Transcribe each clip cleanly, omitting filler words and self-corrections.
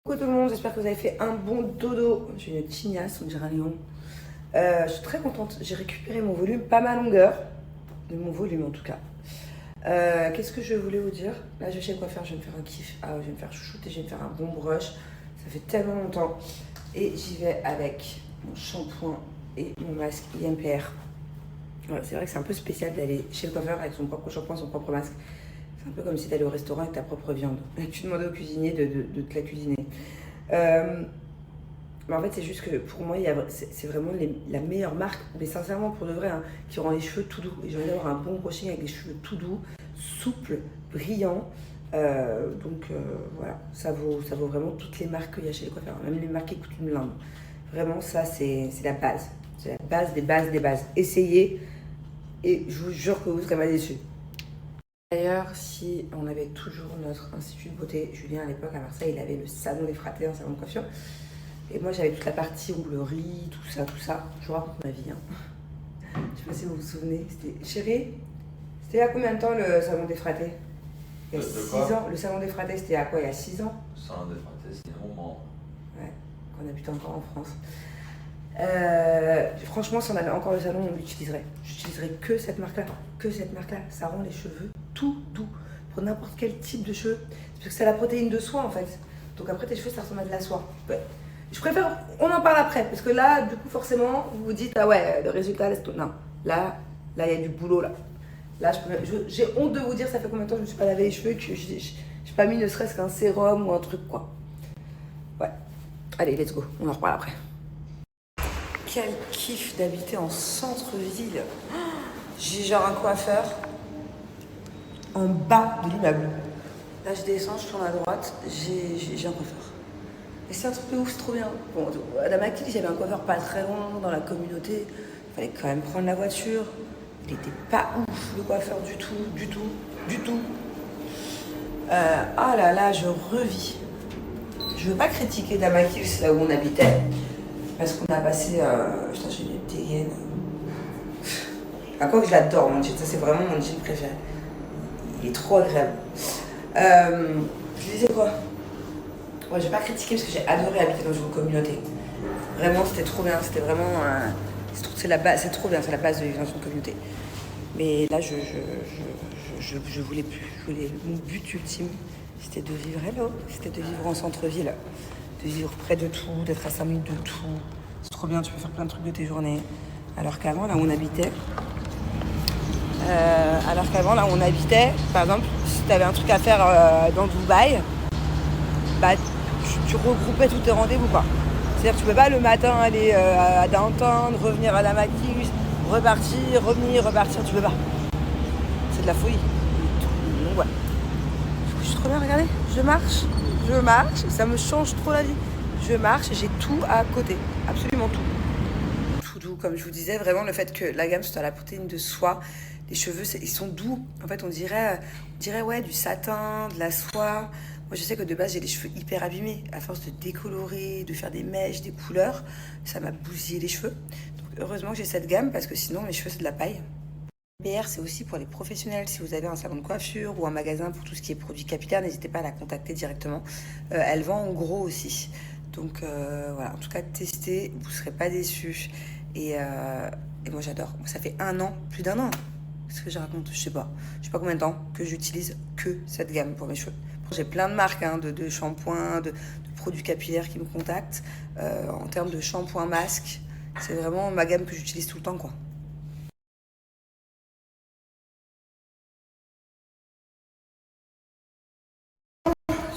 Coucou tout le monde, j'espère que vous avez fait un bon dodo. J'ai une tignasse, on dirait un lion. Je suis très contente, j'ai récupéré mon volume, pas ma longueur, de mon volume en tout cas. Qu'est-ce que je voulais vous dire? Là je sais quoi faire, je vais me faire un kiff. Ah ouais, je vais me faire chouchouter, je vais me faire un bon brush. Ça fait tellement longtemps. Et j'y vais avec mon shampoing et mon masque IMPR. Voilà, c'est vrai que c'est un peu spécial d'aller chez le coiffeur avec son propre shampoing, son propre masque. C'est un peu comme si tu allais au restaurant avec ta propre viande. Et que tu demandais au cuisinier de te la cuisiner. Mais en fait, c'est juste que pour moi, c'est vraiment la meilleure marque, mais sincèrement, pour de vrai, hein, qui rend les cheveux tout doux. Et j'ai envie d'avoir un bon brushing avec des cheveux tout doux, souples, brillants. Voilà, ça vaut vraiment toutes les marques qu'il y a chez les coiffeurs, même les marques qui coûtent une blinde. Vraiment, ça, c'est la base. C'est la base des bases des bases. Essayez et je vous jure que vous ne serez pas déçus. D'ailleurs, si on avait toujours notre institut de beauté, Julien à l'époque à Marseille, il avait le salon des fratés, un salon de coiffure. Et moi j'avais toute la partie onglerie, tout ça, tout ça. Je vous raconte ma vie. Hein. Je sais pas si vous vous souvenez. Chérie, c'était il y a combien de temps le salon des fratés? Il y a 6 ans. Le salon des fratés, c'était à quoi? Il y a 6 ans? Le salon des fratés, c'était un moment. Ouais, qu'on habite encore en France. Franchement, si on avait encore le salon, on l'utiliserait. J'utiliserais que cette marque-là. Que cette marque-là. Ça rend les cheveux tout doux. Pour n'importe quel type de cheveux. C'est parce que c'est la protéine de soie en fait. Donc après, tes cheveux, ça ressemble à de la soie. Ouais. Je préfère, on en parle après. Parce que là, du coup, forcément, vous vous dites, ah ouais, le résultat, laisse tout. Non, là, il y a du boulot là. Là, j'ai honte de vous dire, ça fait combien de temps que je ne me suis pas lavé les cheveux, que j'ai pas mis ne serait-ce qu'un sérum ou un truc quoi. Ouais. Allez, let's go. On en reparle après. Quel kiff d'habiter en centre-ville. J'ai genre un coiffeur en bas de l'immeuble. Là, je descends, je tourne à droite, j'ai un coiffeur. Et c'est un truc de ouf, c'est trop bien. Bon, à la maquille, j'avais un coiffeur pas très loin dans la communauté. Il fallait quand même prendre la voiture. Il était pas ouf, le coiffeur, du tout, du tout, du tout. Ah là là, je revis. Je veux pas critiquer Damakil, c'est là où on habitait. Parce qu'on a passé. Putain, j'ai une dégaine. À quoi que je l'adore, mon jean. Ça, c'est vraiment mon jean préféré. Il est trop agréable. Je disais quoi? Ouais, je vais pas critiquer parce que j'ai adoré habiter dans une communauté. Vraiment, c'était trop bien. C'était vraiment. C'est la base. C'est trop bien. C'est la base de vivre dans une communauté. Mais là, je voulais plus. Mon but ultime, c'était de vivre. Hello. C'était de vivre en centre-ville. De vivre près de tout, d'être à 5 minutes de tout. C'est trop bien, tu peux faire plein de trucs de tes journées. Alors qu'avant, là où on habitait, par exemple, si tu avais un truc à faire dans Dubaï, bah, tu regroupais tous tes rendez-vous, quoi. C'est-à-dire que tu peux pas le matin aller à Downtown, revenir à Damakil, repartir, revenir, repartir, tu peux pas. C'est de la folie. Donc ouais. Je suis trop bien, regardez, je marche, ça me change trop la vie. Je marche et j'ai tout à côté, absolument tout. Tout doux, comme je vous disais, vraiment le fait que la gamme soit à la protéine de soie, les cheveux, ils sont doux. En fait, on dirait ouais, du satin, de la soie. Moi, je sais que de base, j'ai les cheveux hyper abîmés. À force de décolorer, de faire des mèches, des couleurs, ça m'a bousillé les cheveux. Donc, heureusement que j'ai cette gamme parce que sinon, mes cheveux, c'est de la paille. PR, c'est aussi pour les professionnels. Si vous avez un salon de coiffure ou un magasin pour tout ce qui est produits capillaires, n'hésitez pas à la contacter directement. Elle vend en gros aussi. Donc voilà, en tout cas, testez, vous ne serez pas déçus. Et moi, j'adore. Ça fait 1 an, plus d'1 an. Qu'est-ce que je raconte? Je sais pas combien de temps que j'utilise que cette gamme pour mes cheveux. J'ai plein de marques hein, de shampoings, de produits capillaires qui me contactent. En termes de shampoing masque, c'est vraiment ma gamme que j'utilise tout le temps, quoi.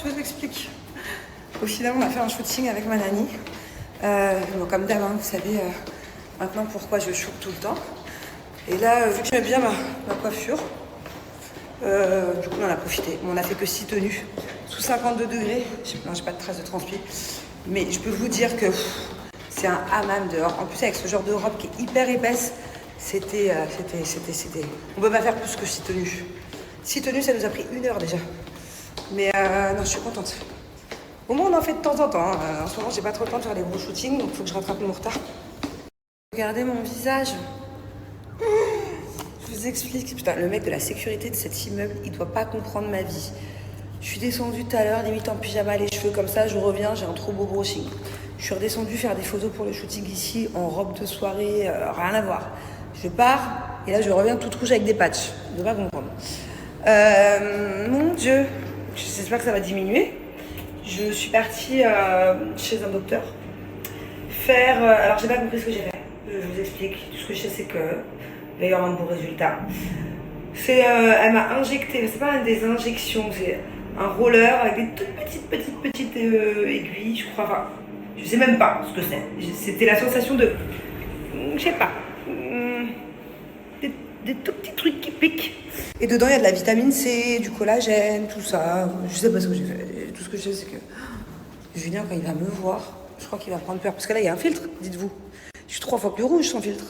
Je vous explique. Au final, on a fait un shooting avec ma nanny. Bon, comme d'hab, hein, vous savez maintenant pourquoi je shoot tout le temps. Et là, vu que j'aime bien ma coiffure, du coup, on en a profité. On a fait que 6 tenues, sous 52 degrés. Non, j'ai pas de traces de transpi. Mais je peux vous dire que c'est un hammam dehors. En plus, avec ce genre de robe qui est hyper épaisse, c'était. On peut pas faire plus que 6 tenues. 6 tenues, ça nous a pris 1 heure déjà. Mais non, je suis contente. Au moins, on en fait de temps en temps. En ce moment, j'ai pas trop le temps de faire les gros shootings, donc il faut que je rattrape mon retard. Regardez mon visage. Je vous explique. Putain, le mec de la sécurité de cet immeuble, il doit pas comprendre ma vie. Je suis descendue tout à l'heure, limite en pyjama, les cheveux comme ça, je reviens, j'ai un trop beau brushing. Je suis redescendue faire des photos pour le shooting ici, en robe de soirée, rien à voir. Je pars, et là je reviens toute rouge avec des patchs. Je ne peux pas comprendre. Mon Dieu, j'espère que ça va diminuer. Je suis partie chez un docteur faire... alors j'ai pas compris ce que j'ai fait. Je vous explique. Tout ce que je sais c'est que il va y avoir un beau résultat. Elle m'a injecté, c'est pas des injections, c'est un roller avec des toutes petites aiguilles, je crois. Enfin, je sais même pas ce que c'est. C'était la sensation de... Je sais pas. Des tout petits trucs qui piquent. Et dedans, il y a de la vitamine C, du collagène, tout ça. Je sais pas ce que j'ai fait. Tout ce que je sais, c'est que Julien, quand il va me voir, je crois qu'il va prendre peur. Parce que là, il y a un filtre, dites-vous. Je suis 3 fois plus rouge sans filtre.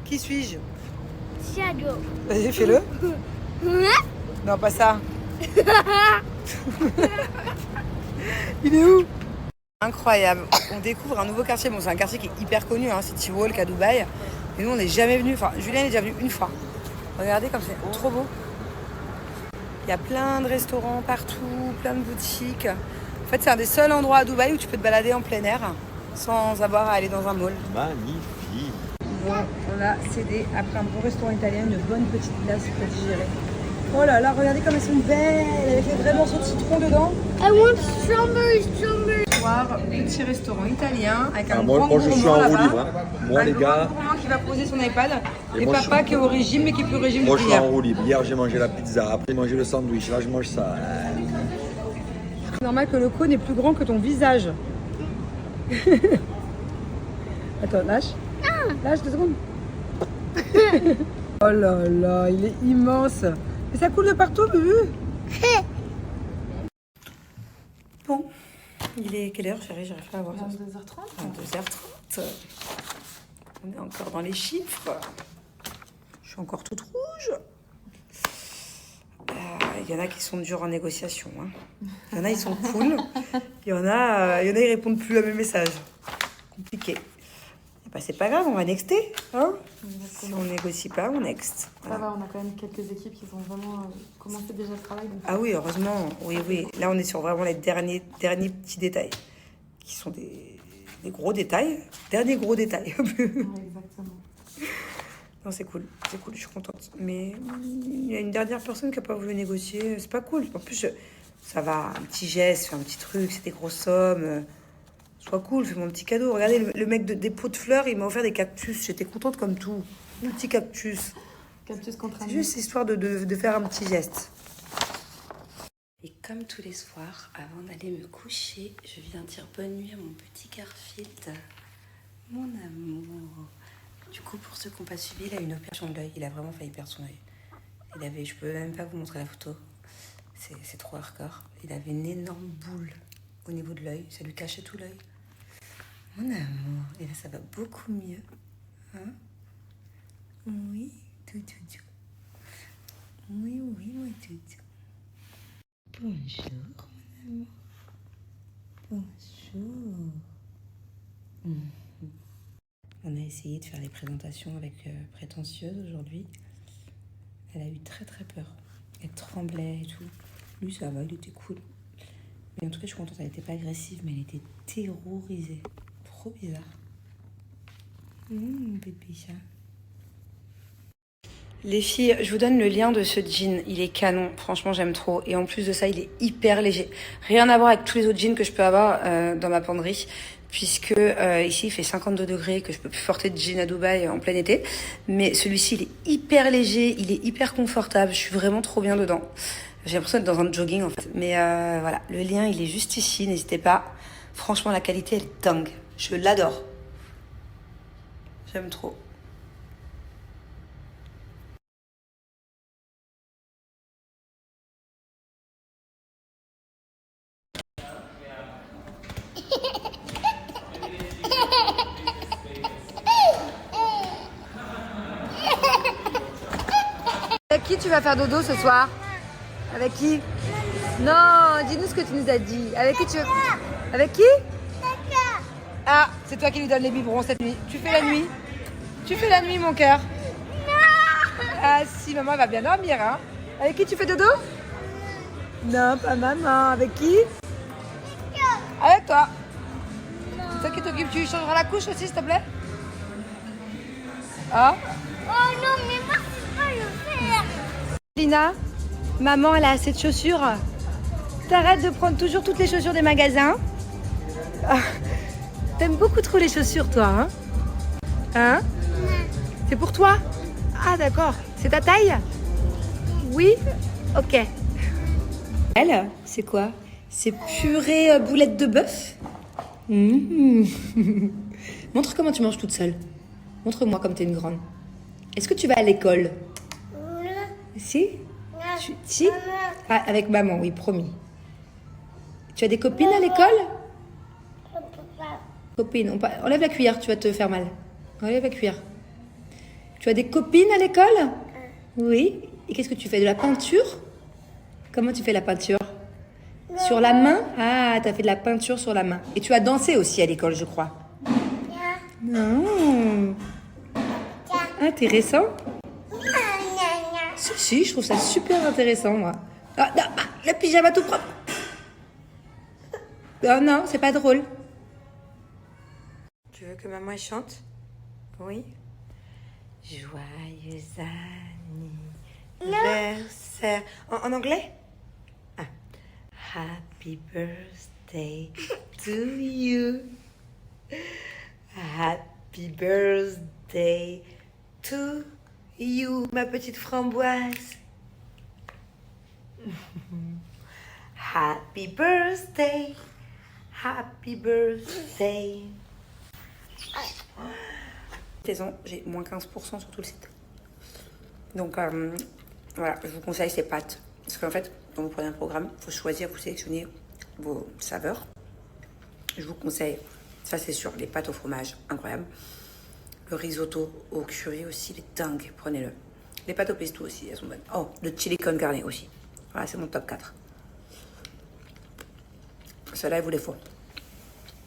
Qui suis-je? Shadow. Vas-y, fais-le. Non, pas ça. Il est où? Incroyable. On découvre un nouveau quartier. Bon, c'est un quartier qui est hyper connu, hein, City Walk à Dubaï. Et nous, on n'est jamais venu. Enfin, Julien est déjà venu une fois. Regardez comme c'est trop beau. Il y a plein de restaurants partout, plein de boutiques. En fait, c'est un des seuls endroits à Dubaï où tu peux te balader en plein air sans avoir à aller dans un mall. Magnifique. Bon, on a cédé après un bon restaurant italien, une bonne petite glace pour digérer. Oh là là, regardez comme elles sont belles, avec les vrais morceaux de citron dedans. I want strawberry. Petit restaurant italien avec un moi, grand je suis gourmand en roue là-bas. libre. Moi, les gars. Un grand gourmand qui va poser son iPad. Et moi, papa qui est au régime mais qui est plus au régime Moi, depuis je suis en hier. roue libre. Hier, j'ai mangé la pizza. Après, j'ai mangé le sandwich. Là, je mange ça. C'est normal que le cône est plus grand que ton visage. Attends, lâche. Lâche 2 secondes. Oh là là, il est immense. Et ça coule de partout, Bubu. Bon, il est quelle heure, chérie? J'arrive pas à voir. 22h30. 22h30. On est encore dans les chiffres. Je suis encore toute rouge. Il y en a qui sont durs en négociation. Hein. Il y en a, ils sont cool. Il y en a, ils répondent plus à mes messages. Compliqué. Et bah, c'est pas grave, on va nexter. Hein, si on négocie pas, on next. Ça va, on a quand même quelques équipes qui ont vraiment commencé déjà ce travail. Donc... Ah oui, heureusement. Oui. Là, on est sur vraiment les derniers petits détails. Qui sont des gros détails. Derniers gros détails. Ouais, exactement. Non, c'est cool, je suis contente. Mais il y a une dernière personne qui n'a pas voulu négocier. C'est pas cool. En plus, ça va, un petit geste, faire un petit truc, c'est des grosses sommes. Sois cool, fais mon petit cadeau. Regardez, le mec des pots de fleurs, il m'a offert des cactus. J'étais contente comme tout. Un petit cactus. Cactus contre C'est ami. juste histoire de faire un petit geste. Et comme tous les soirs, avant d'aller me coucher, je viens dire bonne nuit à mon petit Garfield. Mon amour. Du coup, pour ceux qui n'ont pas suivi, il a une opération de l'œil. Il a vraiment failli perdre son œil. Je peux même pas vous montrer la photo. C'est trop hardcore. Il avait une énorme boule au niveau de l'œil. Ça lui cachait tout l'œil. Mon amour. Et là, ça va beaucoup mieux. Hein? Oui, tout. Oui, moi, tout. Bonjour, mon amour. Bonjour. On a essayé de faire les présentations avec Prétentieuse aujourd'hui. Elle a eu très peur. Elle tremblait et tout. Lui, ça va, il était cool. Mais en tout cas, je suis contente. Elle n'était pas agressive, mais elle était terrorisée. Trop bizarre. Bébé chat. Les filles, je vous donne le lien de ce jean. Il est canon. Franchement, j'aime trop. Et en plus de ça, il est hyper léger. Rien à voir avec tous les autres jeans que je peux avoir dans ma penderie. Puisque ici il fait 52 degrés, que je peux plus porter de jean à Dubaï en plein été. Mais celui-ci, il est hyper léger, il est hyper confortable. Je suis vraiment trop bien dedans. J'ai l'impression d'être dans un jogging en fait. Mais voilà, le lien, il est juste ici. N'hésitez pas. Franchement, la qualité, elle est dingue. Je l'adore. J'aime trop. Avec qui tu vas faire dodo ce soir? Avec qui? Non, dis-nous ce que tu nous as dit. Avec qui tu veux... Avec qui? Ah, c'est toi qui lui donnes les biberons cette nuit. Tu fais la nuit? Tu fais la nuit, mon cœur? Non. Ah si, maman elle va bien dormir, hein. Avec qui tu fais dodo? Non, pas maman. Avec qui? Avec toi. C'est toi qui t'occupe. Tu lui changeras la couche aussi, s'il te plaît? Ah. Oh non, mais moi, c'est pas le faire. Lina, maman, elle a assez de chaussures. T'arrêtes de prendre toujours toutes les chaussures des magasins. Ah, t'aimes beaucoup trop les chaussures, toi, hein? Hein? C'est pour toi? Ah, d'accord. C'est ta taille? Oui? Ok. Elle, c'est quoi? C'est purée boulette de bœuf? Montre comment tu manges toute seule. Montre-moi comme t'es une grande. Est-ce que tu vas à l'école? Si? Si? Ah, avec maman, oui, promis. Tu as des copines à l'école? Copines, enlève la cuillère, tu vas te faire mal. Enlève la cuillère. Tu as des copines à l'école? Oui. Et qu'est-ce que tu fais? De la peinture? Comment tu fais la peinture? Sur la main? Ah, tu as fait de la peinture sur la main. Et tu as dansé aussi à l'école, je crois. Non. Intéressant. Si, je trouve ça super intéressant, moi. Ah, non, le pyjama tout propre. Oh non, c'est pas drôle. Tu veux que maman elle chante? Oui. Joyeux anniversaire. En anglais? Ah. Happy birthday to you. Happy birthday to you, ma petite framboise. Happy birthday. Happy birthday. Saison, j'ai moins 15% sur tout le site. Donc voilà, je vous conseille ces pâtes. Parce qu'en fait, quand vous prenez un programme, il faut choisir, vous sélectionnez vos saveurs. Je vous conseille, ça c'est sûr, les pâtes au fromage, incroyable. Le risotto au curry aussi, il est dingue, prenez-le. Les pâtes au pesto aussi, elles sont bonnes. Oh, le chili con carne aussi. Voilà, c'est mon top 4. Ceux-là, il vous les faut.